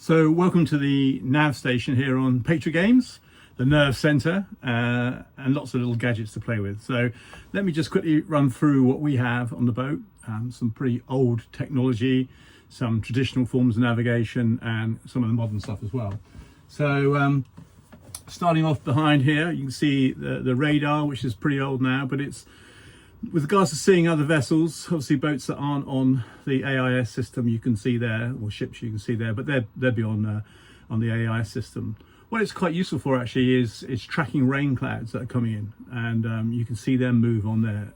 So welcome to the nav station here on Patriot Games, the nerve centre, and lots of little gadgets to play with. So let me just quickly run through what we have on the boat. Some pretty old technology, some traditional forms of navigation, and some of the modern stuff as well. So starting off behind here, you can see the radar, which is pretty old now, but it's with regards to seeing other vessels, obviously boats that aren't on the AIS system you can see there, or ships you can see there, but they'll be on the AIS system. What it's quite useful for actually is tracking rain clouds that are coming in, and you can see them move on there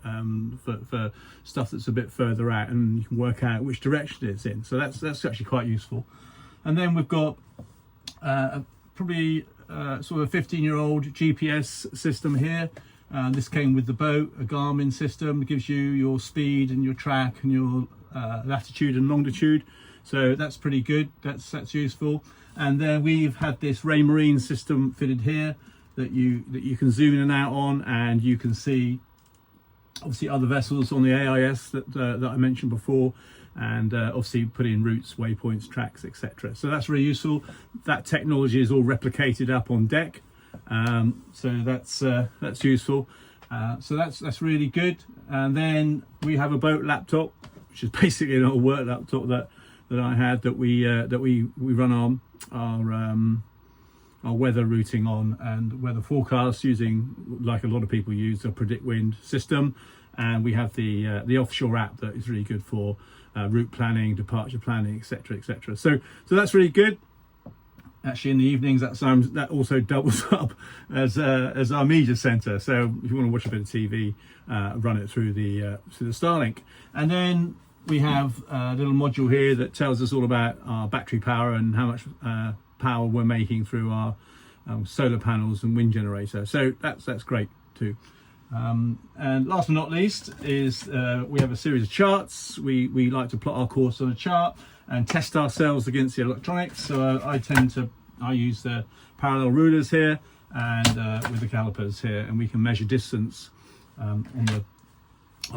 for stuff that's a bit further out, and you can work out which direction it's in. So that's actually quite useful. And then we've got probably sort of a 15-year-old GPS system here. This came with the boat, a Garmin system that gives you your speed and your track and your latitude and longitude. So that's pretty good. That's useful. And then we've had this Raymarine system fitted here that you can zoom in and out on, and you can see obviously other vessels on the AIS that I mentioned before, and obviously put in routes, waypoints, tracks, etc. So that's really useful. That technology is all replicated up on deck. So that's useful. So that's really good. And then we have a boat laptop, which is basically an old work laptop that I had that we run our weather routing on and weather forecasts using, like a lot of people use, a predict wind system. And we have the offshore app that is really good for route planning, departure planning, etc., etc. So that's really good. Actually, in the evenings, that also doubles up as our media center. So if you want to watch a bit of TV, run it through the Starlink. And then we have a little module here that tells us all about our battery power and how much power we're making through our solar panels and wind generator. So that's great too. And last but not least is we have a series of charts. We like to plot our course on a chart and test ourselves against the electronics. So I use the parallel rulers here and with the calipers here, and we can measure distance on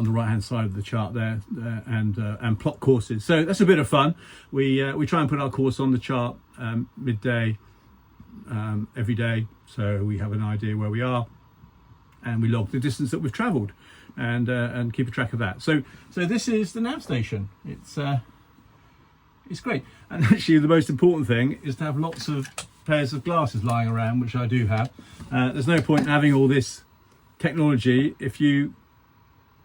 the right hand side of the chart there, and plot courses. So that's a bit of fun. We try and put our course on the chart midday every day, so we have an idea where we are, and we log the distance that we've traveled and keep a track of that. So this is the nav station. It's great. And actually the most important thing is to have lots of pairs of glasses lying around, which I do have. There's no point in having all this technology if you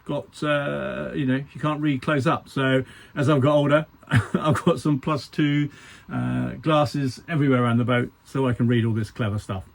got if you can't read close up. So as I've got older, I've got some +2 glasses everywhere around the boat so I can read all this clever stuff.